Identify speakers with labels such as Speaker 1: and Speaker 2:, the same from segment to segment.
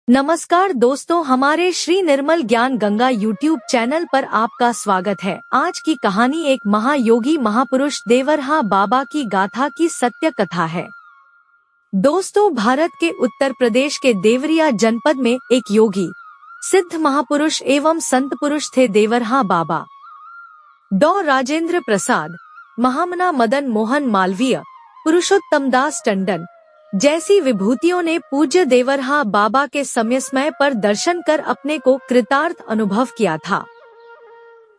Speaker 1: नमस्कार दोस्तों, हमारे श्री निर्मल ज्ञान गंगा यूट्यूब चैनल पर आपका स्वागत है। आज की कहानी एक महायोगी महापुरुष देवरहा बाबा की गाथा की सत्य कथा है। दोस्तों, भारत के उत्तर प्रदेश के देवरिया जनपद में एक योगी सिद्ध महापुरुष एवं संत पुरुष थे देवरहा बाबा। डॉ राजेंद्र प्रसाद, महामना मदन मोहन मालवीय, पुरुषोत्तम दास टंडन जैसी विभूतियों ने पूज्य देवरहा बाबा के समय पर दर्शन कर अपने को कृतार्थ अनुभव किया था।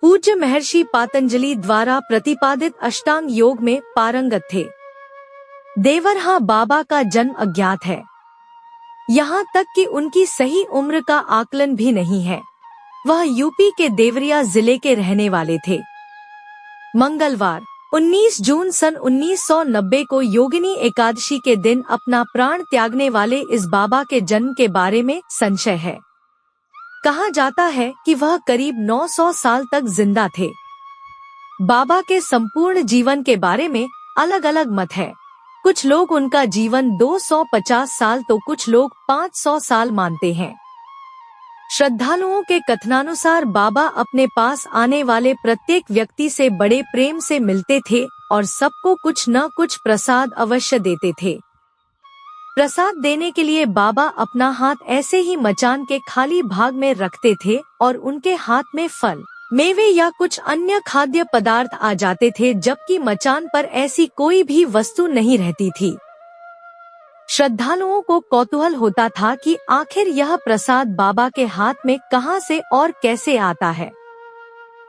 Speaker 1: पूज्य महर्षि पातंजलि द्वारा प्रतिपादित अष्टांग योग में पारंगत थे। देवरहा बाबा का जन्म अज्ञात है, यहाँ तक कि उनकी सही उम्र का आकलन भी नहीं है। वह यूपी के देवरिया जिले के रहने वाले थे। मंगलवार 19 जून सन 1990 को योगिनी एकादशी के दिन अपना प्राण त्यागने वाले इस बाबा के जन्म के बारे में संशय है। कहा जाता है कि वह करीब 900 साल तक जिंदा थे। बाबा के संपूर्ण जीवन के बारे में अलग अलग मत है। कुछ लोग उनका जीवन 250 साल तो कुछ लोग 500 साल मानते हैं। श्रद्धालुओं के कथनानुसार बाबा अपने पास आने वाले प्रत्येक व्यक्ति से बड़े प्रेम से मिलते थे और सबको कुछ न कुछ प्रसाद अवश्य देते थे। प्रसाद देने के लिए बाबा अपना हाथ ऐसे ही मचान के खाली भाग में रखते थे और उनके हाथ में फल, मेवे या कुछ अन्य खाद्य पदार्थ आ जाते थे, जबकि मचान पर ऐसी कोई भी वस्तु नहीं रहती थी। श्रद्धालुओं को कौतूहल होता था कि आखिर यह प्रसाद बाबा के हाथ में कहां से और कैसे आता है।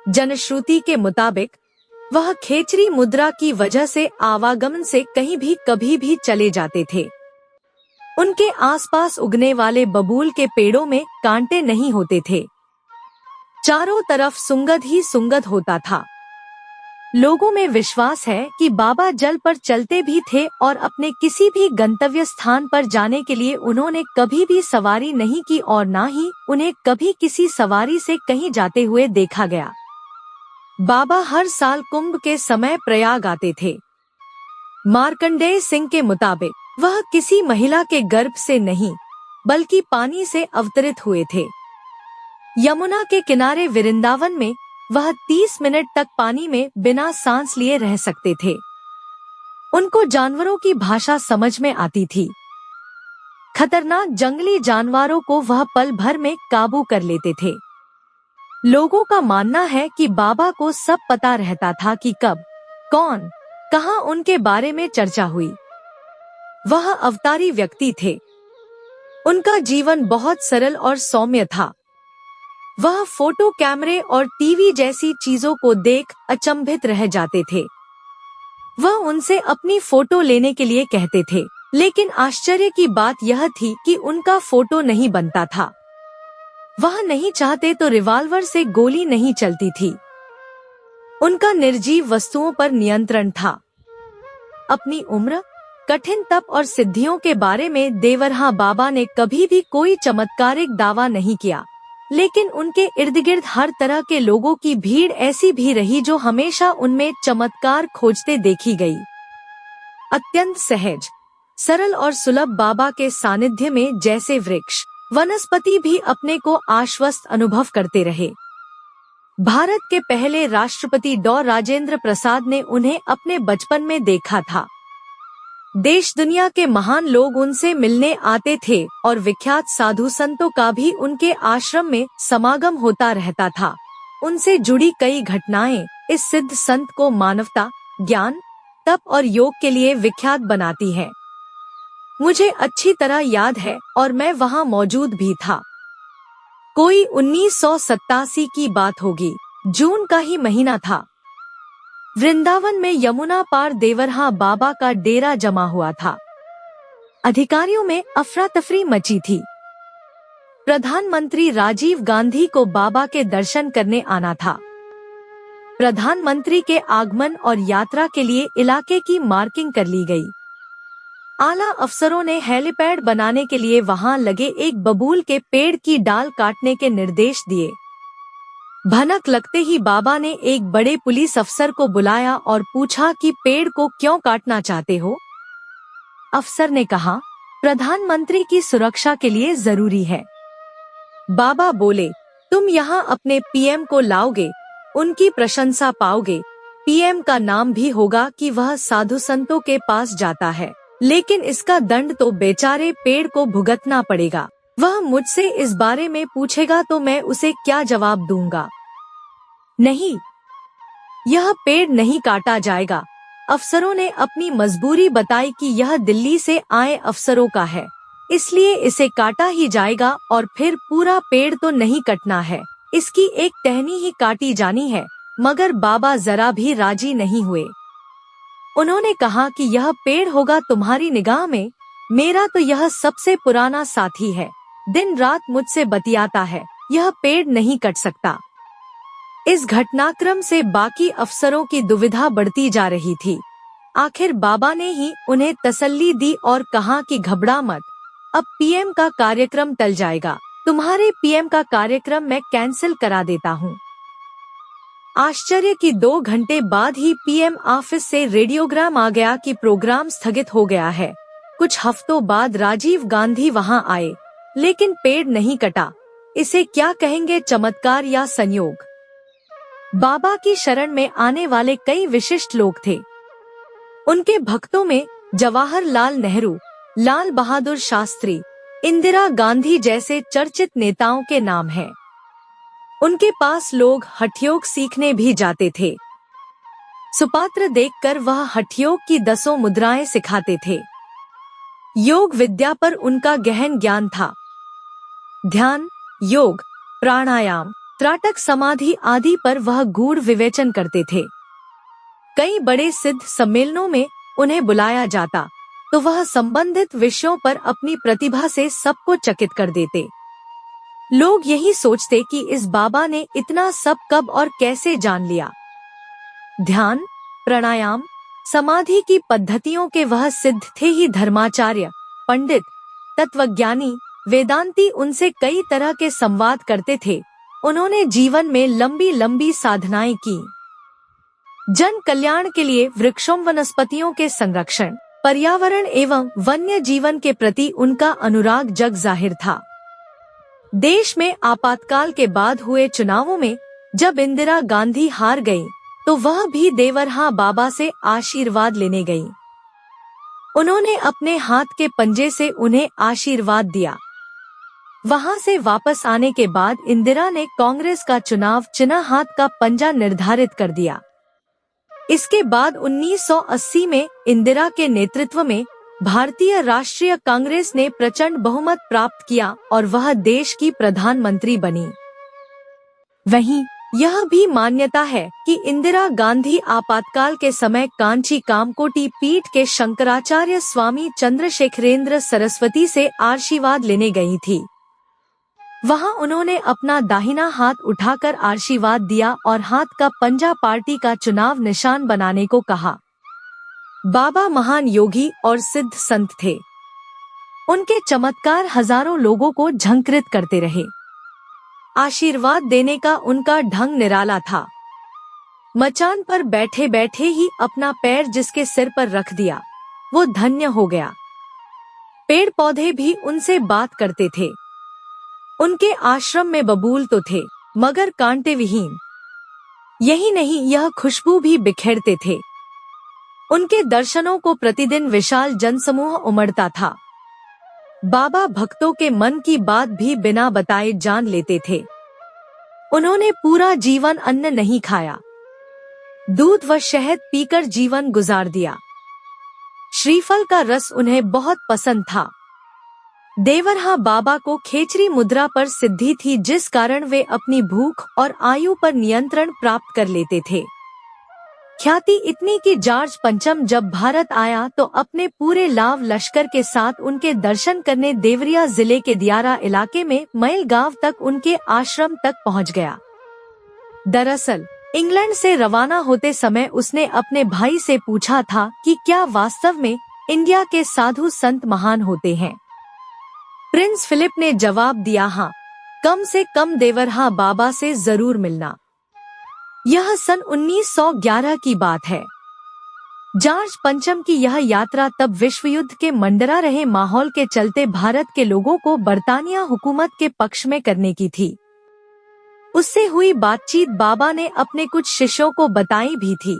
Speaker 1: जनश्रुति के मुताबिक वह खेचरी मुद्रा की वजह से आवागमन से कहीं भी कभी भी चले जाते थे। उनके आसपास उगने वाले बबूल के पेड़ों में कांटे नहीं होते थे। चारों तरफ सुंगध ही सुंगध होता था। लोगों में विश्वास है कि बाबा जल पर चलते भी थे और अपने किसी भी गंतव्य स्थान पर जाने के लिए उन्होंने कभी भी सवारी नहीं की और न ही उन्हें कभी किसी सवारी से कहीं जाते हुए देखा गया। बाबा हर साल कुंभ के समय प्रयाग आते थे। मार्कंडेय सिंह के मुताबिक वह किसी महिला के गर्भ से नहीं बल्कि पानी से अवतरित हुए थे। यमुना के किनारे वृंदावन में वह 30 मिनट तक पानी में बिना सांस लिए रह सकते थे। उनको जानवरों की भाषा समझ में आती थी। खतरनाक जंगली जानवरों को वह पल भर में काबू कर लेते थे। लोगों का मानना है कि बाबा को सब पता रहता था कि कब, कौन, कहां उनके बारे में चर्चा हुई। वह अवतारी व्यक्ति थे। उनका जीवन बहुत सरल और सौम्य था। वह फोटो कैमरे और टीवी जैसी चीजों को देख अचंभित रह जाते थे। वह उनसे अपनी फोटो लेने के लिए कहते थे, लेकिन आश्चर्य की बात यह थी कि उनका फोटो नहीं बनता था। वह नहीं चाहते तो रिवॉल्वर से गोली नहीं चलती थी। उनका निर्जीव वस्तुओं पर नियंत्रण था। अपनी उम्र, कठिन तप और सिद्धियों के बारे में देवरहा बाबा ने कभी भी कोई चमत्कारिक दावा नहीं किया, लेकिन उनके इर्द गिर्द हर तरह के लोगों की भीड़ ऐसी भी रही जो हमेशा उनमें चमत्कार खोजते देखी गई। अत्यंत सहज, सरल और सुलभ बाबा के सानिध्य में जैसे वृक्ष, वनस्पति भी अपने को आश्वस्त अनुभव करते रहे। भारत के पहले राष्ट्रपति डॉ राजेंद्र प्रसाद ने उन्हें अपने बचपन में देखा था। देश दुनिया के महान लोग उनसे मिलने आते थे और विख्यात साधु संतों का भी उनके आश्रम में समागम होता रहता था। उनसे जुड़ी कई घटनाएं इस सिद्ध संत को मानवता, ज्ञान, तप और योग के लिए विख्यात बनाती हैं। मुझे अच्छी तरह याद है और मैं वहां मौजूद भी था। कोई 1987 की बात होगी, जून का ही महीना था। वृंदावन में यमुना पार देवरहा बाबा का डेरा जमा हुआ था। अधिकारियों में अफरा तफरी मची थी। प्रधानमंत्री राजीव गांधी को बाबा के दर्शन करने आना था। प्रधानमंत्री के आगमन और यात्रा के लिए इलाके की मार्किंग कर ली गई। आला अफसरों ने हेलीपैड बनाने के लिए वहां लगे एक बबूल के पेड़ की डाल काटने के निर्देश दिए। भनक लगते ही बाबा ने एक बड़े पुलिस अफसर को बुलाया और पूछा कि पेड़ को क्यों काटना चाहते हो। अफसर ने कहा, प्रधानमंत्री की सुरक्षा के लिए जरूरी है। बाबा बोले, तुम यहाँ अपने पीएम को लाओगे, उनकी प्रशंसा पाओगे। पीएम का नाम भी होगा कि वह साधु संतों के पास जाता है, लेकिन इसका दंड तो बेचारे पेड़ को भुगतना पड़ेगा। वह मुझसे इस बारे में पूछेगा तो मैं उसे क्या जवाब दूंगा? नहीं, यह पेड़ नहीं काटा जाएगा। अफसरों ने अपनी मजबूरी बताई कि यह दिल्ली से आए अफसरों का है, इसलिए इसे काटा ही जाएगा और फिर पूरा पेड़ तो नहीं कटना है, इसकी एक टहनी ही काटी जानी है। मगर बाबा जरा भी राजी नहीं हुए। उन्होंने कहा कि यह पेड़ होगा तुम्हारी निगाह में, मेरा तो यह सबसे पुराना साथी है, दिन रात मुझसे बतियाता है, यह पेड़ नहीं कट सकता। इस घटनाक्रम से बाकी अफसरों की दुविधा बढ़ती जा रही थी। आखिर बाबा ने ही उन्हें तसल्ली दी और कहा कि घबरा मत, अब पीएम का कार्यक्रम टल जाएगा, तुम्हारे पीएम का कार्यक्रम मैं कैंसिल करा देता हूँ। आश्चर्य कि 2 घंटे बाद ही पीएम ऑफिस से रेडियोग्राम आ गया कि प्रोग्राम स्थगित हो गया है। कुछ हफ्तों बाद राजीव गांधी वहां आए, लेकिन पेड़ नहीं कटा। इसे क्या कहेंगे, चमत्कार या संयोग? बाबा की शरण में आने वाले कई विशिष्ट लोग थे। उनके भक्तों में जवाहरलाल नेहरू, लाल बहादुर शास्त्री, इंदिरा गांधी जैसे चर्चित नेताओं के नाम हैं। उनके पास लोग हठयोग सीखने भी जाते थे। सुपात्र देखकर वह हठयोग की 10 मुद्राएं सिखाते थे। योग विद्या पर उनका गहन ज्ञान था। ध्यान, योग, प्राणायाम, त्राटक समाधि आदि पर वह गूढ़ विवेचन करते थे। कई बड़े सिद्ध सम्मेलनों में उन्हें बुलाया जाता तो वह संबंधित विषयों पर अपनी प्रतिभा से सबको चकित कर देते। लोग यही सोचते कि इस बाबा ने इतना सब कब और कैसे जान लिया। ध्यान, प्राणायाम, समाधि की पद्धतियों के वह सिद्ध थे ही धर्माचार्य, पंडित, तत्वज्ञानी, वेदांती उनसे कई तरह के संवाद करते थे। उन्होंने जीवन में लंबी लंबी साधनाएं की। जन कल्याण के लिए वृक्षों वनस्पतियों के संरक्षण, पर्यावरण एवं वन्य जीवन के प्रति उनका अनुराग जग जाहिर था। देश में आपातकाल के बाद हुए चुनावों में जब इंदिरा गांधी हार गईं, तो वह भी देवरहा बाबा से आशीर्वाद लेने गईं। उन्होंने अपने हाथ के पंजे से उन्हें आशीर्वाद दिया। वहां से वापस आने के बाद इंदिरा ने कांग्रेस का चुनाव चिन्ह हाथ का पंजा निर्धारित कर दिया। इसके बाद 1980 में इंदिरा के नेतृत्व में भारतीय राष्ट्रीय कांग्रेस ने प्रचंड बहुमत प्राप्त किया और वह देश की प्रधानमंत्री बनी। वहीं यह भी मान्यता है कि इंदिरा गांधी आपातकाल के समय कांची कामकोटी पीठ के शंकराचार्य स्वामी चंद्रशेखरेंद्र सरस्वती से आशीर्वाद लेने गई थी। वहां उन्होंने अपना दाहिना हाथ उठाकर आशीर्वाद दिया और हाथ का पंजा पार्टी का चुनाव निशान बनाने को कहा। बाबा महान योगी और सिद्ध संत थे। उनके चमत्कार हजारों लोगों को झंकृत करते रहे। आशीर्वाद देने का उनका ढंग निराला था। मचान पर बैठे बैठे ही अपना पैर जिसके सिर पर रख दिया, वो धन्य हो गया। पेड़ पौधे भी उनसे बात करते थे। उनके आश्रम में बबूल तो थे, मगर कांटे विहीन। यही नहीं, यह खुशबू भी बिखेरते थे। उनके दर्शनों को प्रतिदिन विशाल जनसमूह उमड़ता था। बाबा भक्तों के मन की बात भी बिना बताए जान लेते थे। उन्होंने पूरा जीवन अन्न नहीं खाया, दूध व शहद पीकर जीवन गुजार दिया। श्रीफल का रस उन्हें बहुत पसंद था। देवरहा बाबा को खेचरी मुद्रा पर सिद्धि थी, जिस कारण वे अपनी भूख और आयु पर नियंत्रण प्राप्त कर लेते थे। ख्याति इतनी कि जॉर्ज पंचम जब भारत आया तो अपने पूरे लाव लश्कर के साथ उनके दर्शन करने देवरिया जिले के दियारा इलाके में मैल गांव तक उनके आश्रम तक पहुंच गया। दरअसल इंग्लैंड से रवाना होते समय उसने अपने भाई से पूछा था कि क्या वास्तव में इंडिया के साधु संत महान होते हैं। प्रिंस फिलिप ने जवाब दिया, हाँ, कम से कम देवरहा बाबा से जरूर मिलना। यह सन 1911 की बात है। जॉर्ज पंचम की यह यात्रा तब विश्व युद्ध के मंडरा रहे माहौल के चलते भारत के लोगों को बरतानिया हुकूमत के पक्ष में करने की थी। उससे हुई बातचीत बाबा ने अपने कुछ शिष्यों को बताई भी थी,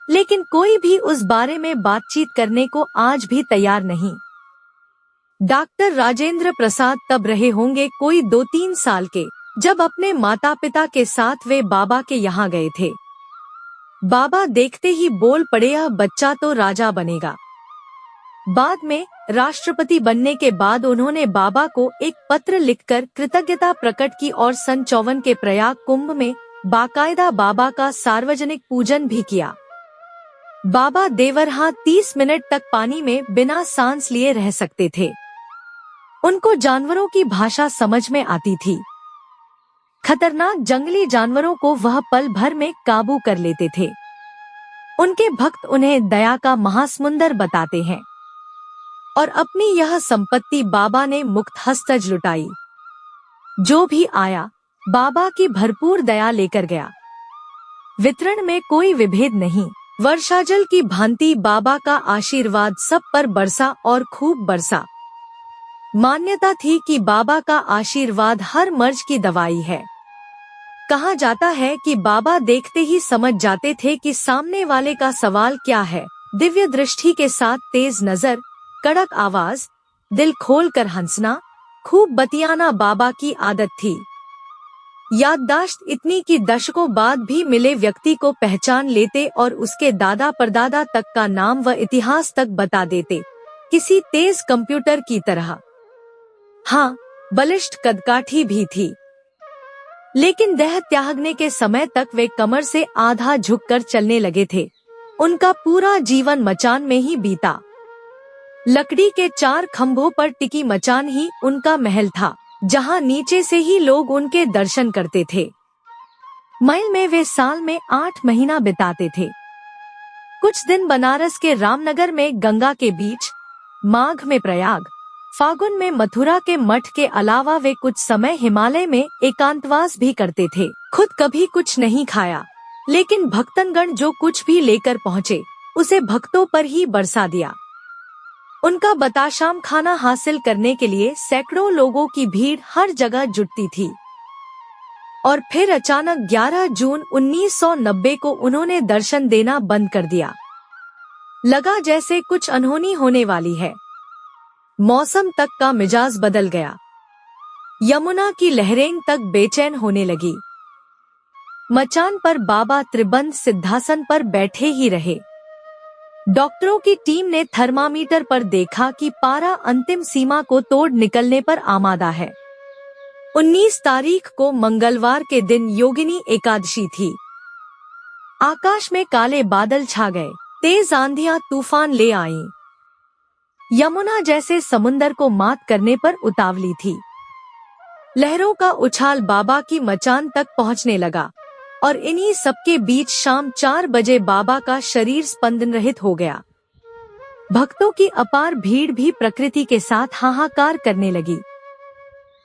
Speaker 1: लेकिन कोई भी उस बारे में बातचीत करने को आज भी तैयार नहीं। डॉक्टर राजेंद्र प्रसाद तब रहे होंगे कोई 2-3 साल के, जब अपने माता पिता के साथ वे बाबा के यहाँ गए थे। बाबा देखते ही बोल पड़े, यह बच्चा तो राजा बनेगा। बाद में राष्ट्रपति बनने के बाद उन्होंने बाबा को एक पत्र लिखकर कृतज्ञता प्रकट की और सन 54 के प्रयाग कुंभ में बाकायदा बाबा का सार्वजनिक पूजन भी किया। बाबा देवरहा 30 मिनट तक पानी में बिना सांस लिए रह सकते थे। उनको जानवरों की भाषा समझ में आती थी। खतरनाक जंगली जानवरों को वह पल भर में काबू कर लेते थे। उनके भक्त उन्हें दया का महासमुंदर बताते हैं और अपनी यह संपत्ति बाबा ने मुक्त हस्तज लुटाई। जो भी आया बाबा की भरपूर दया लेकर गया। वितरण में कोई विभेद नहीं। वर्षाजल की भांति बाबा का आशीर्वाद सब पर बरसा और खूब बरसा। मान्यता थी कि बाबा का आशीर्वाद हर मर्ज की दवाई है। कहा जाता है कि बाबा देखते ही समझ जाते थे कि सामने वाले का सवाल क्या है। दिव्य दृष्टि के साथ तेज नजर, कड़क आवाज, दिल खोल कर हंसना, खूब बतियाना बाबा की आदत थी। याददाश्त इतनी कि दशकों बाद भी मिले व्यक्ति को पहचान लेते और उसके दादा परदादा तक का नाम व इतिहास तक बता देते, किसी तेज कंप्यूटर की तरह। हाँ, बलिष्ठ कदकाठी भी थी, लेकिन देह त्यागने के समय तक वे कमर से आधा झुककर चलने लगे थे। उनका पूरा जीवन मचान में ही बीता। लकड़ी के 4 खंभों पर टिकी मचान ही उनका महल था, जहां नीचे से ही लोग उनके दर्शन करते थे। महल में वे साल में 8 महीना बिताते थे। कुछ दिन बनारस के रामनगर में गंगा के बीच, माघ में प्रयाग, फागुन में मथुरा के मठ के अलावा वे कुछ समय हिमालय में एकांतवास भी करते थे। खुद कभी कुछ नहीं खाया, लेकिन भक्तनगण जो कुछ भी लेकर पहुँचे उसे भक्तों पर ही बरसा दिया। उनका बताशाम खाना हासिल करने के लिए सैकड़ों लोगों की भीड़ हर जगह जुटती थी। और फिर अचानक 11 जून 1990 को उन्होंने दर्शन देना बंद कर दिया। लगा जैसे कुछ अनहोनी होने वाली है। मौसम तक का मिजाज बदल गया। यमुना की लहरें तक बेचैन होने लगी। मचान पर बाबा त्रिबंध सिद्धासन पर बैठे ही रहे। डॉक्टरों की टीम ने थर्मामीटर पर देखा कि पारा अंतिम सीमा को तोड़ निकलने पर आमादा है। 19 तारीख को मंगलवार के दिन योगिनी एकादशी थी। आकाश में काले बादल छा गए। तेज आंधियां तूफान ले आईं। यमुना जैसे समुंदर को मात करने पर उतावली थी। लहरों का उछाल बाबा की मचान तक पहुंचने लगा और इन्हीं सबके बीच शाम 4 बजे बाबा का शरीर स्पंदन रहित हो गया। भक्तों की अपार भीड़ भी प्रकृति के साथ हाहाकार करने लगी।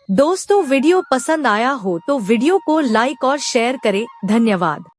Speaker 1: दोस्तों, वीडियो पसंद आया हो तो वीडियो को लाइक और शेयर करें। धन्यवाद।